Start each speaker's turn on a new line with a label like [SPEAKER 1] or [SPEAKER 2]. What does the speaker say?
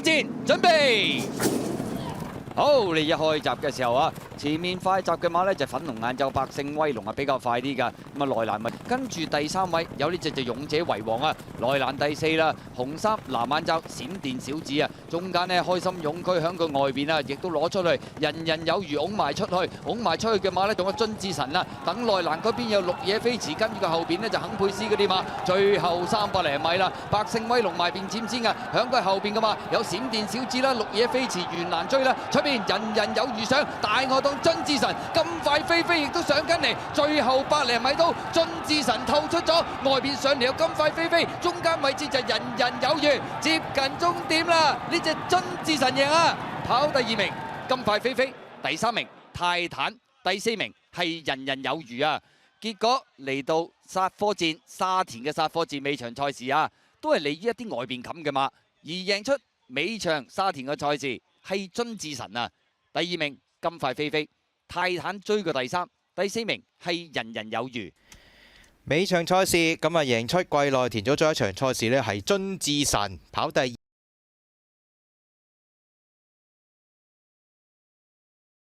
[SPEAKER 1] 箭，準備。好，你一開閘嘅時候啊，前面快閘嘅馬呢就粉紅眼罩百勝威龍啊，比較快啲㗎。咁啊，內欄咪跟住第3位有呢隻就勇者為王啊，內欄第4啦，紅衫藍眼罩閃電小子啊，中間呢開心勇區響佢外邊啊，亦都攞出去，人人有餘，拱埋出去，拱埋出去嘅馬呢，仲有津智神啊，等內欄嗰邊有綠野飛馳，跟住佢後邊呢就肯佩斯嗰啲馬，最後300零米啦，百勝威龍埋邊佔先啊，響佢後邊嘅馬有閃電小子啦，綠野飛馳沿欄追啦。邊人人有餘上，大外檔津智神咁快飛亦都上緊嚟，最後100零米都津智神透出咗，外邊上嚟有咁快飛，中間位置就人人有餘，接近終點啦！呢隻津智神贏啊，跑第2名咁快飛，第3名泰坦，第4名係人人有餘啊！結果嚟到煞科戰沙田嘅煞科戰尾場賽事啊，都係嚟於一啲外邊冚嘅馬，而贏出尾場沙田嘅賽事。係津智神啊，第2名咁快飛，泰坦追過第3，第4名係人人有餘。
[SPEAKER 2] 尾場賽事咁啊，贏出季內填咗一場賽事呢係津智神跑第2。